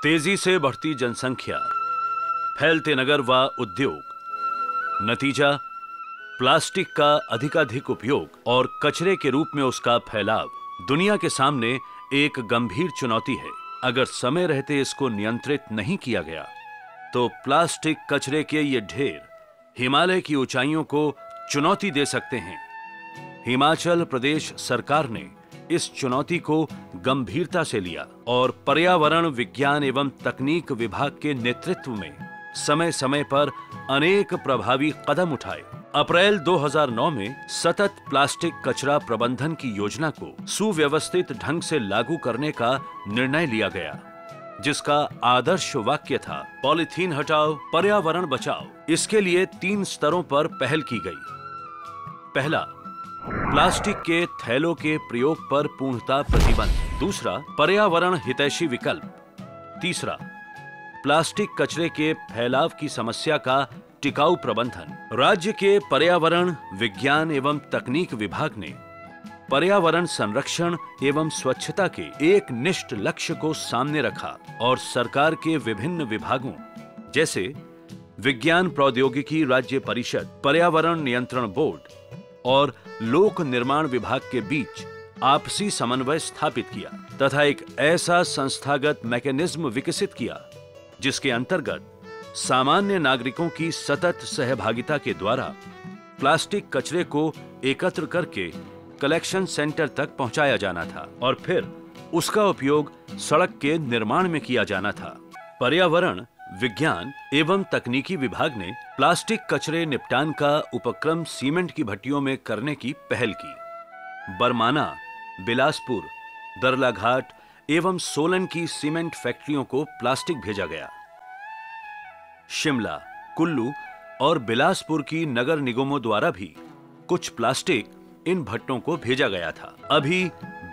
तेजी से बढ़ती जनसंख्या, फैलते नगर व उद्योग, नतीजा प्लास्टिक का अधिकाधिक उपयोग और कचरे के रूप में उसका फैलाव दुनिया के सामने एक गंभीर चुनौती है। अगर समय रहते इसको नियंत्रित नहीं किया गया तो प्लास्टिक कचरे के ये ढेर हिमालय की ऊंचाइयों को चुनौती दे सकते हैं। हिमाचल प्रदेश सरकार ने इस चुनौती को गंभीरता से लिया और पर्यावरण विज्ञान एवं तकनीक विभाग के नेतृत्व में समय समय पर अनेक प्रभावी कदम उठाए। अप्रैल 2009 में सतत प्लास्टिक कचरा प्रबंधन की योजना को सुव्यवस्थित ढंग से लागू करने का निर्णय लिया गया, जिसका आदर्श वाक्य था पॉलीथीन हटाओ, पर्यावरण बचाओ। इसके लिए 3 स्तरों पर पहल की गई। पहला, प्लास्टिक के थैलों के प्रयोग पर पूर्णतः प्रतिबंध। दूसरा, पर्यावरण हितैषी विकल्प। तीसरा, प्लास्टिक कचरे के फैलाव की समस्या का टिकाऊ प्रबंधन। राज्य के पर्यावरण विज्ञान एवं तकनीक विभाग ने पर्यावरण संरक्षण एवं स्वच्छता के एक निष्ठ लक्ष्य को सामने रखा और सरकार के विभिन्न विभागों जैसे विज्ञान प्रौद्योगिकी राज्य परिषद, पर्यावरण नियंत्रण बोर्ड और लोक निर्माण विभाग के बीच आपसी समन्वय स्थापित किया तथा एक ऐसा संस्थागत मैकेनिज्म विकसित किया जिसके अंतर्गत सामान्य नागरिकों की सतत सहभागिता के द्वारा प्लास्टिक कचरे को एकत्र करके कलेक्शन सेंटर तक पहुंचाया जाना था और फिर उसका उपयोग सड़क के निर्माण में किया जाना था। पर्यावरण विज्ञान एवं तकनीकी विभाग ने प्लास्टिक कचरे निपटान का उपक्रम सीमेंट की भट्टियों में करने की पहल की। बरमाना, बिलासपुर, दरलाघाट एवं सोलन की सीमेंट फैक्ट्रियों को प्लास्टिक भेजा गया। शिमला, कुल्लू और बिलासपुर की नगर निगमों द्वारा भी कुछ प्लास्टिक इन भट्टों को भेजा गया था। अभी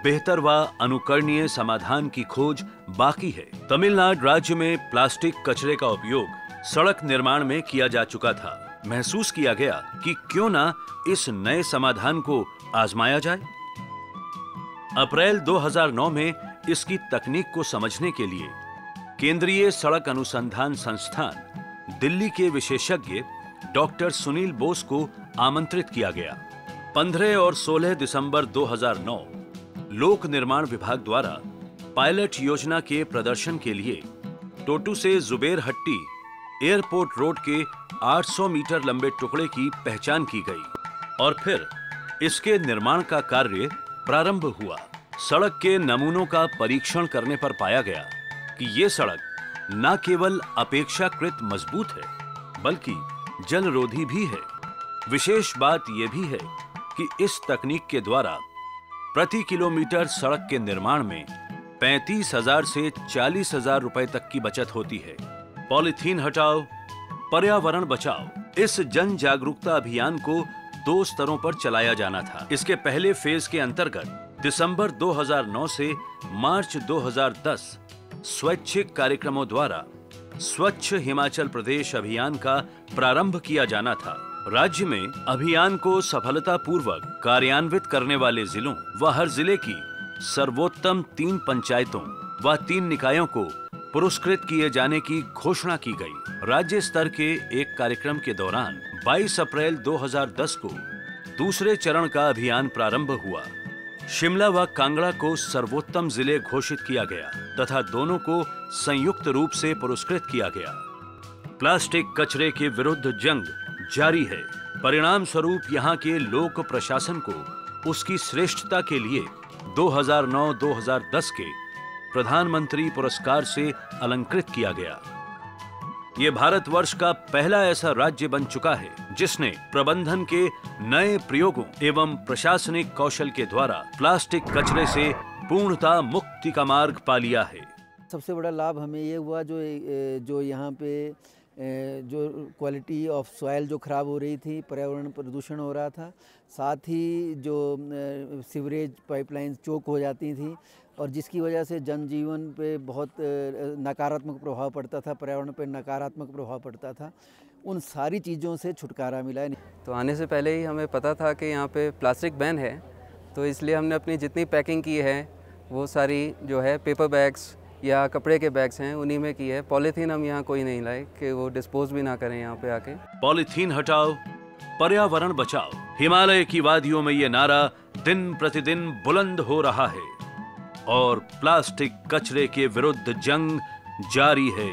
बेहतर व अनुकरणीय समाधान की खोज बाकी है। तमिलनाडु राज्य में प्लास्टिक कचरे का उपयोग सड़क निर्माण में किया जा चुका था। महसूस किया गया कि क्यों ना इस नए समाधान को आजमाया जाए। अप्रैल 2009 में इसकी तकनीक को समझने के लिए केंद्रीय सड़क अनुसंधान संस्थान दिल्ली के विशेषज्ञ डॉक्टर सुनील बोस को आमंत्रित किया गया। 15 और 16 दिसंबर 2009 लोक निर्माण विभाग द्वारा पायलट योजना के प्रदर्शन के लिए टोटू से जुबेरहट्टी एयरपोर्ट रोड के 800 मीटर लंबे टुकड़े की पहचान की गई और फिर इसके निर्माण का कार्य प्रारंभ हुआ। सड़क के नमूनों का परीक्षण करने पर पाया गया कि ये सड़क न केवल अपेक्षाकृत मजबूत है बल्कि जलरोधी भी है। विशेष बात यह भी है कि इस तकनीक के द्वारा प्रति किलोमीटर सड़क के निर्माण में 35,000 से 40,000 रुपए तक की बचत होती है। पॉलीथीन हटाओ, पर्यावरण बचाओ, इस जन जागरूकता अभियान को 2 स्तरों पर चलाया जाना था। इसके पहले फेज के अंतर्गत दिसंबर 2009 से मार्च 2010 स्वैच्छिक कार्यक्रमों द्वारा स्वच्छ हिमाचल प्रदेश अभियान का प्रारंभ किया जाना था। राज्य में अभियान को सफलतापूर्वक कार्यान्वित करने वाले जिलों व हर जिले की सर्वोत्तम 3 पंचायतों व 3 निकायों को पुरस्कृत किए जाने की घोषणा की गई। राज्य स्तर के एक कार्यक्रम के दौरान 22 अप्रैल 2010 को दूसरे चरण का अभियान प्रारंभ हुआ। शिमला व कांगड़ा को सर्वोत्तम जिले घोषित किया गया तथा दोनों को संयुक्त रूप से पुरस्कृत किया गया। प्लास्टिक कचरे के विरुद्ध जंग जारी है। परिणाम स्वरूप यहाँ के लोक प्रशासन को उसकी श्रेष्ठता के लिए 2009-2010 के प्रधानमंत्री पुरस्कार से अलंकृत किया गया। ये भारतवर्ष का पहला ऐसा राज्य बन चुका है जिसने प्रबंधन के नए प्रयोगों एवं प्रशासनिक कौशल के द्वारा प्लास्टिक कचरे से पूर्णतः मुक्ति का मार्ग पा लिया है। सबसे बड़ा लाभ हमें ये हुआ जो यहाँ पे जो क्वालिटी ऑफ सॉइल जो ख़राब हो रही थी, पर्यावरण प्रदूषण हो रहा था, साथ ही जो सीवरेज पाइपलाइन चोक हो जाती थी और जिसकी वजह से जनजीवन पे बहुत नकारात्मक प्रभाव पड़ता था, पर्यावरण पे नकारात्मक प्रभाव पड़ता था, उन सारी चीज़ों से छुटकारा मिला है। तो आने से पहले ही हमें पता था कि यहाँ पे प्लास्टिक बैन है, तो इसलिए हमने अपनी जितनी पैकिंग की है वो सारी जो है पेपर बैग्स या कपड़े के बैग्स हैं उन्हीं में की है। पॉलीथीन हम यहाँ कोई नहीं लाए कि वो डिस्पोज भी ना करें यहाँ पे आके। पॉलीथीन हटाओ, पर्यावरण बचाओ। हिमालय की वादियों में ये नारा दिन प्रतिदिन बुलंद हो रहा है और प्लास्टिक कचरे के विरुद्ध जंग जारी है।